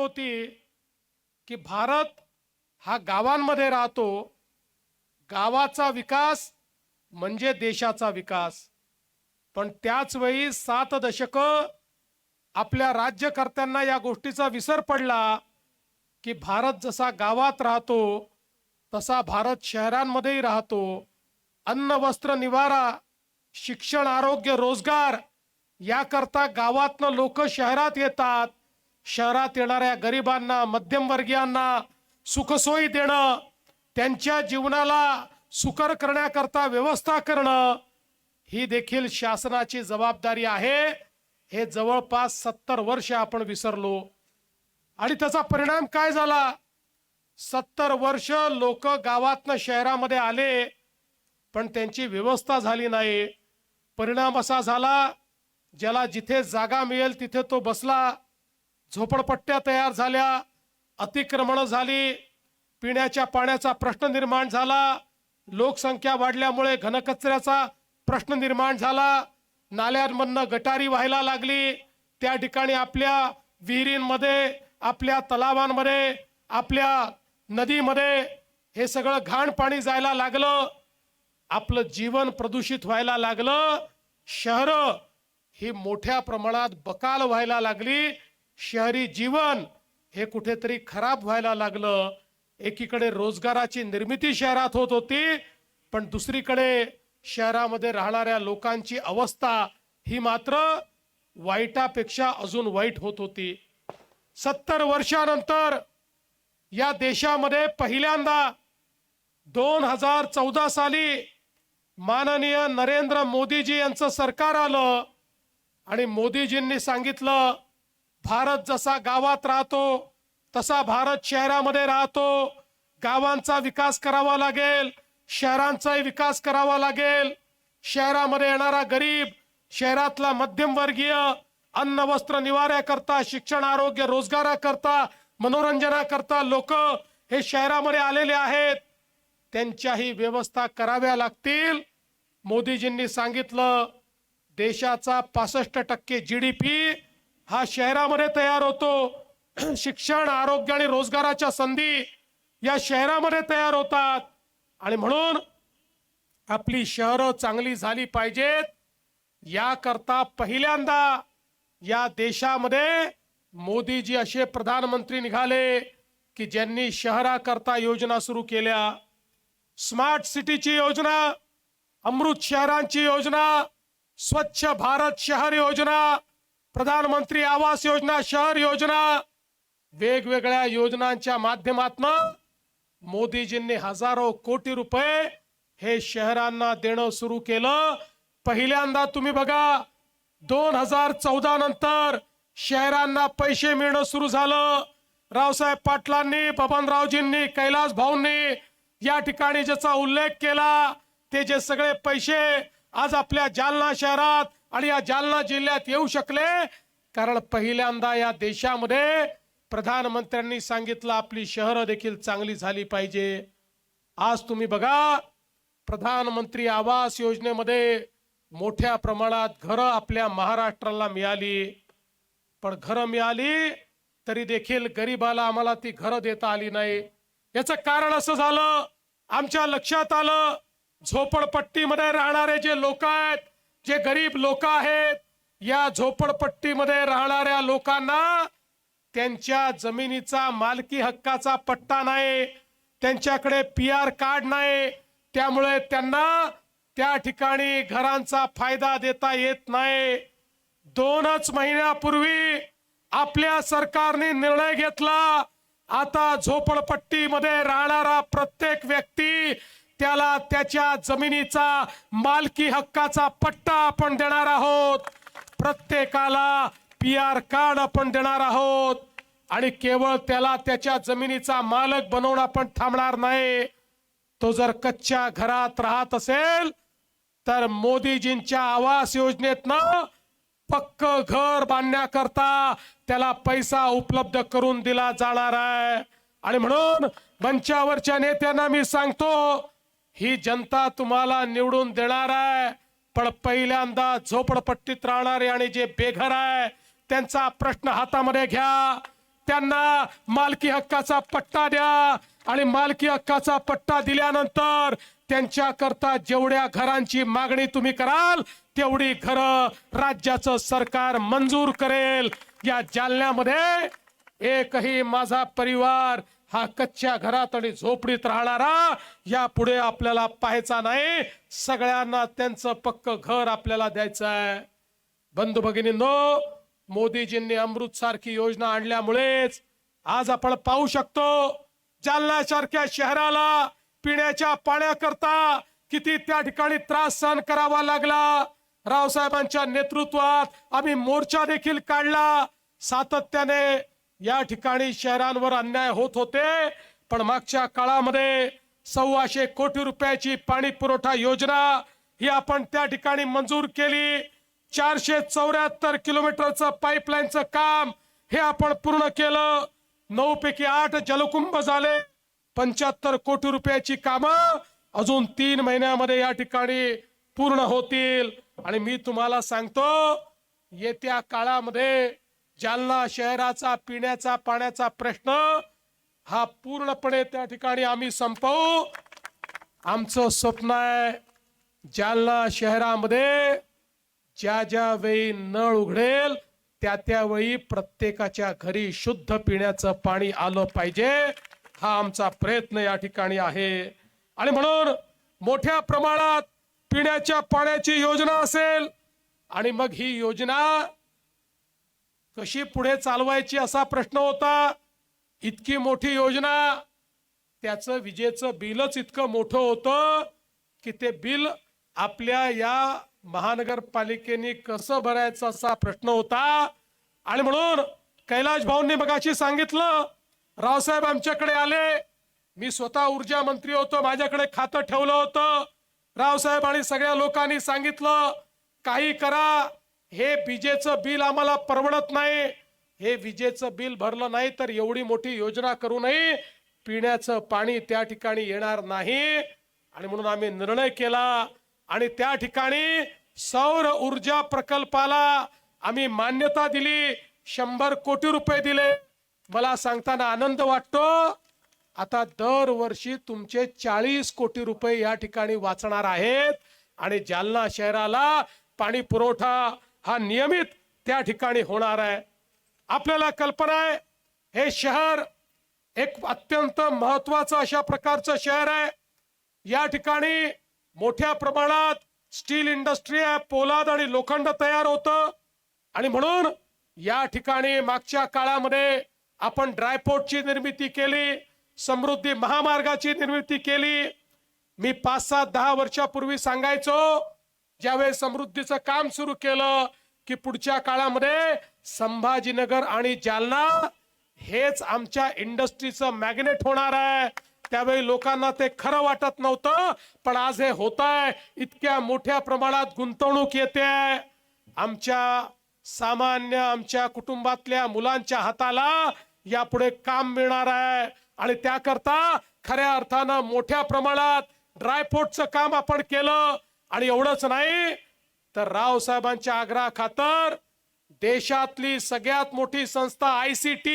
होती की भारत हा गावांमध्ये राहतो, गावाचा विकास म्हणजे देशाचा विकास. पण त्याच वेळी 7 दशकं आपल्या राज्यकर्त्यांना या गोष्टीचा विसर पडला की भारत जसा गावात राहतो तसा भारत शहरांमध्येही राहतो. अन्न वस्त्र निवारा, शिक्षण आरोग्य रोजगार याकरता गावातनं लोक शहरात येतात. शहरात येणाऱ्या गरिबांना मध्यमवर्गीयांना सुखसोयी देणं, त्यांच्या जीवनाला सुकर करण्याकरता व्यवस्था करणं ही देखील शासनाची जबाबदारी आहे. हे जवळपास 70 वर्ष आपण विसरलो आणि त्याचा परिणाम काय झाला? 70 वर्ष लोक गावातनं शहरामध्ये आले पण त्यांची व्यवस्था झाली नाही. परिणाम असा झाला, ज्याला जिथे जागा मिळेल तिथे तो बसला. झोपडपट्ट्या तयार झाल्या, अतिक्रमण झाली, पिण्याच्या पाण्याचा प्रश्न निर्माण झाला, लोकसंख्या वाढल्यामुळे घनकचऱ्याचा प्रश्न निर्माण झाला, नाल्यांमधनं गटारी व्हायला लागली. त्या ठिकाणी आपल्या विहिरींमध्ये, आपल्या तलावांमध्ये, आपल्या नदीमध्ये हे सगळं घाण पाणी जायला लागलं. आपलं जीवन प्रदूषित व्हायला लागलं. शहरं ही मोठ्या प्रमाणात बकाल व्हायला लागली. शहरी जीवन हे कुठेतरी खराब व्हायला लागलं. एकीकडे रोजगाराची निर्मिती शहरात होत होती, पण दुसरीकडे शहरामध्ये राहणाऱ्या लोकांची अवस्था ही मात्र वाईटापेक्षा अजून वाईट होत होती. 70 वर्षानंतर या देशामध्ये पहिल्यांदा 2014 साली माननीय नरेंद्र मोदीजी यांचं सरकार आलं आणि मोदीजींनी सांगितलं, भारत जसा गावात राहतो तसा भारत शहरामध्ये राहतो. गावांचा विकास करावा लागेल, शहरांचाही विकास करावा लागेल. शहरामध्ये येणारा गरीब, शहरातला मध्यमवर्गीय अन्न वस्त्र निवाऱ्याकरता, शिक्षण आरोग्य रोजगाराकरता, मनोरंजनाकरता लोक हे शहरामध्ये आलेले आहेत. त्यांच्याही व्यवस्था कराव्या लागतील. मोदीजींनी सांगितलं, देशाचा 65% GDP हा शहरामध्ये तयार होतो. शिक्षण आरोग्य आणि रोजगाराच्या संधी या शहरामध्ये तयार होतात आणि म्हणून आपली शहरं चांगली झाली पाहिजेत. याकरता पहिल्यांदा या देशामध्ये मोदीजी असे प्रधानमंत्री निघाले की ज्यांनी शहराकरता योजना सुरू केल्या. स्मार्ट सिटीची योजना, अमृत शहरांची योजना, स्वच्छ भारत शहर योजना, प्रधानमंत्री आवास योजना, शहर योजना, वेगवेगळ्या योजनांच्या माध्यमातून मोदीजींनी हजारो कोटी रुपये हे शहरांना देणं सुरू केलं. पहिल्यांदा तुम्ही बघा, 2014 नंतर शहरांना पैसे मिळणं सुरू झालं. रावसाहेब पाटलांनी, बबनरावजींनी, कैलास भाऊंनी या ठिकाणी ज्याचा उल्लेख केला, ते जे सगळे पैसे आज आपल्या जालना शहरात आणि या जालना जिल्ह्यात येऊ शकले, कारण पहिल्यांदा या देशामध्ये प्रधानमंत्र्यांनी सांगितलं आपली शहरं देखील चांगली झाली पाहिजे. आज तुम्ही बघा, प्रधानमंत्री आवास योजनेमध्ये मोठ्या प्रमाणात घरं आपल्या महाराष्ट्राला मिळाली. पण घरं मिळाली तरी देखील गरीबाला आम्हाला ती घरं देता आली नाही. याचं कारण असं झालं, आमच्या लक्षात आलं, झोपडपट्टीमध्ये राहणारे जे लोक आहेत, जे गरीब लोक आहेत, या झोपडपट्टीमध्ये राहणाऱ्या लोकांना त्यांच्या जमिनीचा मालकी हक्काचा पट्टा नाही, त्यांच्याकडे PR कार्ड नाही. त्यामुळे त्यांना त्या ठिकाणी घरांचा फायदा देता येत नाही. 2च महिन्यापूर्वी आपल्या सरकारने निर्णय घेतला, आता झोपडपट्टीमध्ये राहणारा प्रत्येक व्यक्ती त्याला त्याच्या जमिनीचा मालकी हक्काचा पट्टा आपण देणार आहोत. प्रत्येकाला PR कार्ड आपण देणार आहोत आणि केवळ त्याला त्याच्या जमिनीचा मालक बनवून आपण थांबणार नाही. तो जर कच्च्या घरात राहत असेल तर मोदीजींच्या आवास योजनेतनं पक्क घर बांधण्याकरता त्याला पैसा उपलब्ध करून दिला जाणार आहे. आणि म्हणून मंचावरच्या नेत्यांना मी सांगतो, ही जनता तुम्हाला निवडून देणार आहे, पण पहिल्यांदा झोपडपट्टीत राहणारे आणि जे बेघर आहे त्यांचा प्रश्न हातामध्ये घ्या. त्यांना मालकी हक्काचा पट्टा द्या आणि मालकी हक्काचा पट्टा दिल्यानंतर त्यांच्याकरता जेवढ्या घरांची मागणी तुम्ही कराल तेवढी घरं राज्याचं सरकार मंजूर करेल। या जालन्यामध्ये एकही माझा परिवार हा कच्च्या घरात आणि झोपडीत राहणारा यापुढे आपल्याला पाहायचा नाही। सगळ्यांना त्यांचं पक्क घर आपल्याला द्यायचं आहे। बंधू भगिनींनो, मोदीजींनी अमृत सारखी योजना आणल्यामुळेच आज आपण पाहू शकतो जालना सारख्या शहराला पिण्याच्या पाण्याकरता किती त्या ठिकाणी त्रास सहन करावा लागला। रावसाहेबांच्या नेतृत्वात आम्ही मोर्चा देखील काढला। सातत्याने या ठिकाणी शहरांवर अन्याय होत होते, पण मागच्या काळामध्ये 125 कोटी रुपयाची पाणी पुरवठा योजना ही आपण त्या ठिकाणी मंजूर केली। 474 किलोमीटरचं पाईपलाईनचं काम हे आपण पूर्ण केलं। 9 पैकी 8 जलकुंभ झाले। 75 कोटी रुपयाची कामं अजून 3 महिन्यामध्ये या ठिकाणी पूर्ण होतील। आणि मी तुम्हाला सांगतो येत्या काळामध्ये जालना शहराचा पिण्याचा पाण्याचा प्रश्न हा पूर्णपणे त्या ठिकाणी आम्ही संपवू। आमचं स्वप्न आहे जालना शहरामध्ये ज्या ज्या वेळी नळ उघडेल त्या वेळी प्रत्येकाच्या घरी शुद्ध पिण्याचं पाणी आलं पाहिजे, हा आमचा प्रयत्न या ठिकाणी आहे। आणि म्हणून मोठ्या प्रमाणात पिण्याच्या पाण्याची योजना असेल आणि मग ही योजना कशी पुढे चालवायची असा प्रश्न होता। इतकी मोठी योजना, त्याचं विजेचं बिलच इतकं मोठं होतं की ते बिल आपल्या या महानगरपालिकेने कसं भरायचं असा प्रश्न होता। आणि म्हणून कैलाश भाऊंनी मगाशी सांगितलं, रावसाहेब आमच्याकडे आले, मी स्वतः ऊर्जा मंत्री होतो, माझ्याकडे खातं ठेवलं होतं। रावसाहेब आणि सगळ्या लोकांनी सांगितलं काही करा, हे विजेचं बिल आम्हाला परवडत नाही, हे विजेचं बिल भरलं नाही तर एवढी मोठी योजना करू नये, पिण्याचं पाणी त्या ठिकाणी येणार नाही। आणि म्हणून आम्ही निर्णय केला आणि त्या ठिकाणी सौर ऊर्जा प्रकल्पाला आम्ही मान्यता दिली। 100 कोटी रुपये दिले। मला सांगताना आनंद वाटतो, आता दरवर्षी तुमचे 40 कोटी रुपये या ठिकाणी वाचणार आहेत आणि जालना शहराला पाणी पुरवठा हा नियमित त्या ठिकाणी होणार आहे। आपल्याला कल्पना आहे हे शहर एक अत्यंत महत्वाचं अशा प्रकारचं शहर आहे। या ठिकाणी मोठ्या प्रमाणात स्टील इंडस्ट्री आहे, पोलाद आणि लोखंड तयार होतं। आणि म्हणून या ठिकाणी मागच्या काळामध्ये आपण ड्रायपोर्टची निर्मिती केली, समृद्धी महामार्गाची निर्मिती केली। मी 5-10 वर्षापूर्वी सांगायचो ज्यावेळेस समृद्धीचं काम सुरू केलं की पुढच्या काळामध्ये संभाजीनगर आणि जालना हेच आमच्या इंडस्ट्रीचं मॅग्नेट होणार आहे। त्यावेळी लोकांना ते खरं वाटत नव्हतं, पण आज हे होत आहे। इतक्या मोठ्या प्रमाणात गुंतवणूक येते, आमच्या सामान्य आमच्या कुटुंबातल्या मुलांच्या हाताला यापुढे काम मिळणार आहे। आणि त्याकरता खऱ्या अर्थानं मोठ्या प्रमाणात ड्रायपोर्टचं काम आपण केलं। आणि एवढंच नाही तर रावसाहेबांच्या आग्रहाखातर देशातली सगळ्यात मोठी संस्था ICT,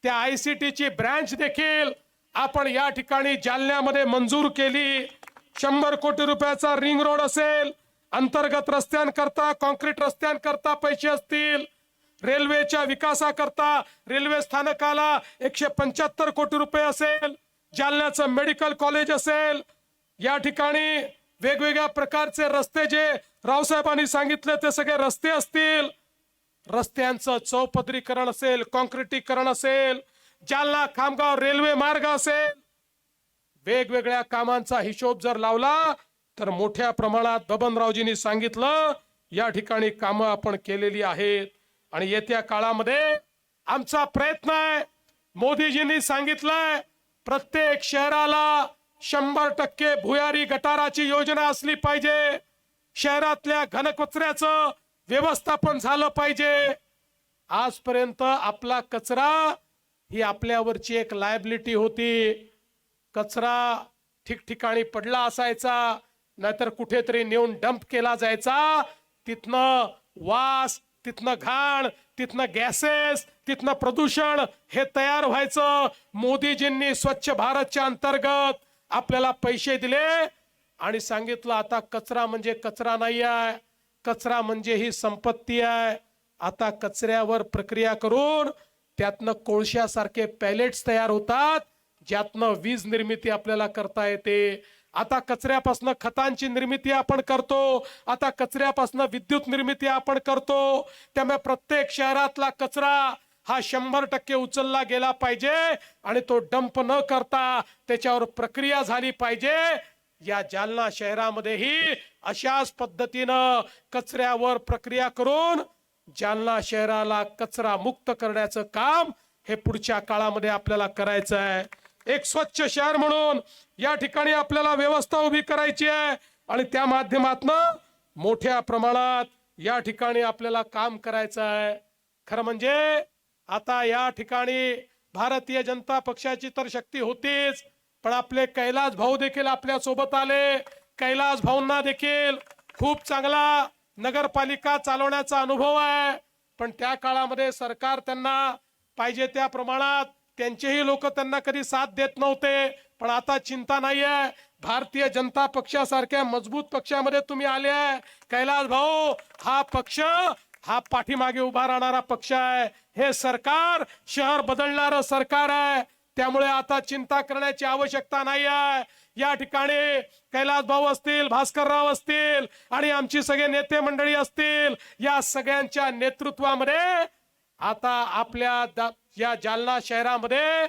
त्या ICT ची ब्रँच देखील आपण या ठिकाणी जालन्यामध्ये मंजूर केली। 100 कोटी रुपयाचा रिंग रोड असेल, अंतर्गत रस्त्यांकरता कॉन्क्रीट रस्त्यांकरता पैसे असतील, रेल्वेच्या विकासाकरता रेल्वे स्थानकाला 175 कोटी रुपये असेल, जालन्याचं मेडिकल कॉलेज असेल, या ठिकाणी वेगवेगळ्या प्रकारचे रस्ते जे रावसाहेबांनी सांगितले ते सगळे रस्ते असतील, रस्त्यांचं चौपदरीकरण असेल, कॉन्क्रिटीकरण असेल, जालना खामगाव रेल्वे मार्ग असेल, वेगवेगळ्या कामांचा हिशोब जर लावला तर मोठ्या प्रमाणात बबनरावजींनी सांगितलं या ठिकाणी कामं आपण केलेली आहेत। आणि येत्या काळामध्ये आमचा प्रयत्न आहे, मोदीजींनी सांगितलंय प्रत्येक शहराला 100% भुयारी गटाराची योजना असली पाहिजे, शहरातल्या घनकचऱ्याचं व्यवस्थापन झालं पाहिजे। आजपर्यंत आपला कचरा ही आपल्यावरची एक लायबिलिटी होती, कचरा ठिकठिकाणी पडला असायचा, नाहीतर कुठेतरी नेऊन डंप केला जायचा, तिथनं वास, तिथनं घाण, तिथनं गॅसेस तिथनं प्रदूषण हे तयार व्हायचं. मोदीजींनी स्वच्छ भारतच्या अंतर्गत आपल्याला पैसे दिले आणि सांगितलं आता कचरा म्हणजे कचरा नाही आहे, कचरा म्हणजे ही संपत्ती आहे. आता कचऱ्यावर प्रक्रिया करून त्यातनं कोळशासारखे पॅलेट्स तयार होतात, ज्यातनं वीज निर्मिती आपल्याला करता येते. आता कचऱ्यापासून खतांची निर्मिती आपण करतो, आता कचऱ्यापासून विद्युत निर्मिती आपण करतो. त्यामुळे प्रत्येक शहरातला कचरा हा 100% उचलला गेला पाहिजे आणि तो डंप न करता त्याच्यावर प्रक्रिया झाली पाहिजे. या जालना शहरामध्येही अशाच पद्धतीनं कचऱ्यावर प्रक्रिया करून जालना शहराला कचरा मुक्त करण्याचं काम हे पुढच्या काळामध्ये आपल्याला करायचं आहे. एक स्वच्छ शहर म्हणून या ठिकाणी आपल्याला व्यवस्था उभी करायची आहे आणि त्या माध्यमातून मोठ्या प्रमाणात या ठिकाणी आपल्याला काम करायचं आहे. खरं म्हणजे आता या ठिकाणी भारतीय जनता पक्षाची तर शक्ती होतीच, पण आपले कैलास भाऊ देखील आपल्या सोबत आले. कैलास भाऊंना देखील खूप चांगला नगरपालिका चालवण्याचा अनुभव आहे, पण त्या काळामध्ये सरकार त्यांना पाहिजे त्या प्रमाणात त्यांचेही लोक त्यांना कधी साथ देत नव्हते. पण आता चिंता नाहीये, भारतीय जनता पक्षासारख्या मजबूत पक्षामध्ये तुम्ही आले आहे. कैलास भाऊ, हा पक्ष हा पाठीमागे उभा राहणारा पक्ष आहे. हे सरकार शहर बदलणारं सरकार आहे. त्यामुळे आता चिंता करण्याची आवश्यकता नाही आहे. या ठिकाणी कैलास भाऊ असतील, भास्करराव असतील आणि आमची सगळे नेते मंडळी असतील, या सगळ्यांच्या नेतृत्वामध्ये आता आपल्या या जालना शहरामध्ये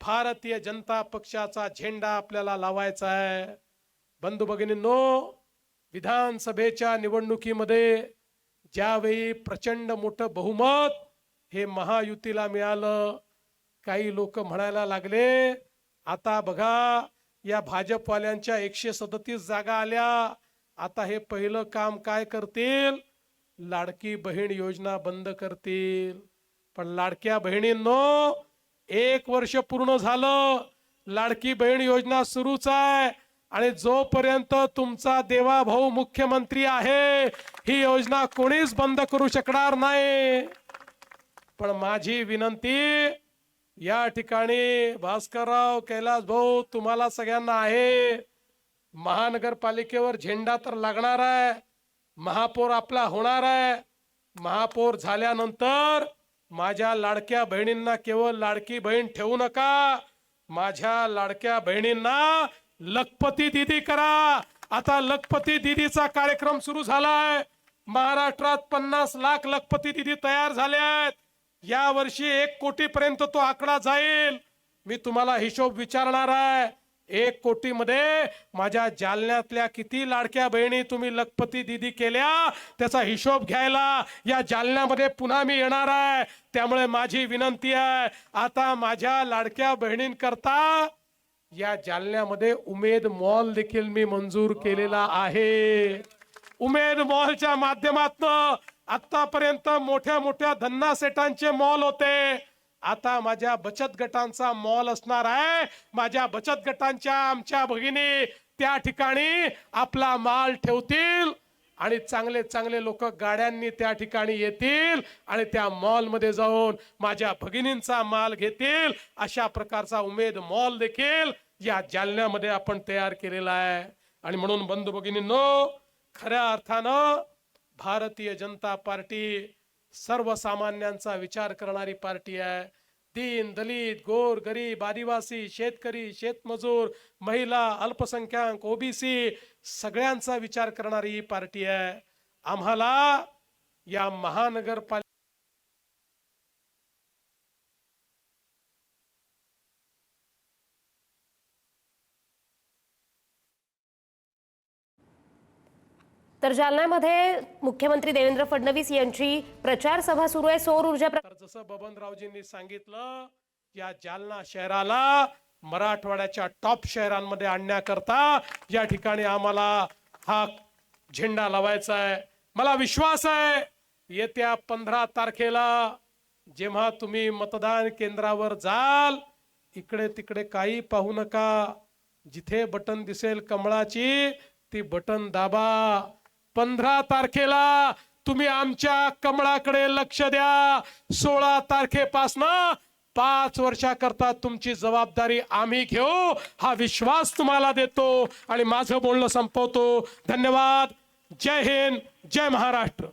भारतीय जनता पक्षाचा झेंडा आपल्याला लावायचा आहे. बंधू भगिनींनो, विधानसभेच्या निवडणुकीमध्ये ज्यावेळी प्रचंड मोठं बहुमत हे महायुतीला मिळालं, काही लोक म्हणायला लागले आता बघा या भाजपवाल्यांच्या 137 जागा आल्या, आता हे पहिलं काम काय करतील, लाडकी बहीण योजना बंद करतील. पण लाडक्या बहिणींनो, 1 वर्ष पूर्ण झालं, लाडकी बहीण योजना सुरूच आहे आणि जोपर्यंत तुमचा देवा भाऊ मुख्यमंत्री आहे ही योजना कोणीच बंद करू शकणार नाही. पण माझी विनंती या ठिकाणी भास्करराव, कैलास भाऊ, तुम्हाला सगळ्यांना आहे, महानगरपालिकेवर झेंडा तर लागणार आहे, महापौर आपला होणार आहे. महापौर झाल्यानंतर माझ्या लाडक्या बहिणींना केवळ लाडकी बहीण ठेवू नका, माझ्या लाडक्या बहिणींना लखपती दीदी करा. आता लखपती दीदीचा कार्यक्रम सुरू झालाय. महाराष्ट्रात 50 लाख लखपती दीदी तयार झाले आहेत. या वर्षी 1 कोटीपर्यंत तो आकडा जाईल. मी तुम्हाला हिशोब विचारणार आहे. 1 कोटीमध्ये माझ्या जालन्यातल्या किती लाडक्या बहिणी तुम्ही लखपती दीदी केल्या त्याचा हिशोब घ्यायला या जालन्यामध्ये पुन्हा मी येणार आहे. त्यामुळे माझी विनंती आहे, आता माझ्या लाडक्या बहिणींकरता या जालन्यामध्ये उमेद मॉल देखील मी मंजूर केलेला आहे. उमेद मॉलच्या माध्यमातून आतापर्यंत मोठ्या मोठ्या धन्ना सेटांचे मॉल होते, आता माझ्या बचत गटांचा मॉल असणार आहे. माझ्या बचत गटांच्या आमच्या भगिनी त्या ठिकाणी आपला माल ठेवतील आणि चांगले चांगले लोक गाड्यांनी त्या ठिकाणी येतील आणि त्या मॉल मध्ये जाऊन माझ्या भगिनींचा माल घेतील. अशा प्रकारचा उमेद मॉल देखील या जालन्यामध्ये आपण तयार केलेला आहे. आणि म्हणून बंधू भगिनींनो, खऱ्या अर्थानं भारतीय जनता पार्टी सर्वसामान्यांचा विचार करणारी पार्टी आहे. दीन दलित, गोर गरीब, आदिवासी, शेतकरी, शेतमजूर, महिला, अल्पसंख्याक, ओबीसी सगळ्यांचा विचार करणारी ही पार्टी आहे. आम्हाला या महानगरपालिका तर जालन्यामध्ये मुख्यमंत्री देवेंद्र फडणवीस यांची प्रचार सभा सुरू आहे. सौर ऊर्जा जसं बबनरावजींनी सांगितलं, या जालना शहराला मराठवाड्याच्या टॉप शहरांमध्ये आणण्याकरता या ठिकाणी आम्हाला हा झेंडा लावायचा आहे. मला विश्वास आहे येत्या 15 तारखेला जेव्हा तुम्ही मतदान केंद्रावर जाल, इकडे तिकडे काही पाहू नका, जिथे बटन दिसेल कमळाची ती बटन दाबा. 15 तारखेला तुम्ही आमच्या कमळाकडे लक्ष द्या. 16 तारखेपासनं 5 वर्षाकरता तुमची जबाबदारी आम्ही घेऊ, हा विश्वास तुम्हाला देतो आणि माझं बोलणं संपवतो. धन्यवाद. जय हिंद, जय महाराष्ट्र.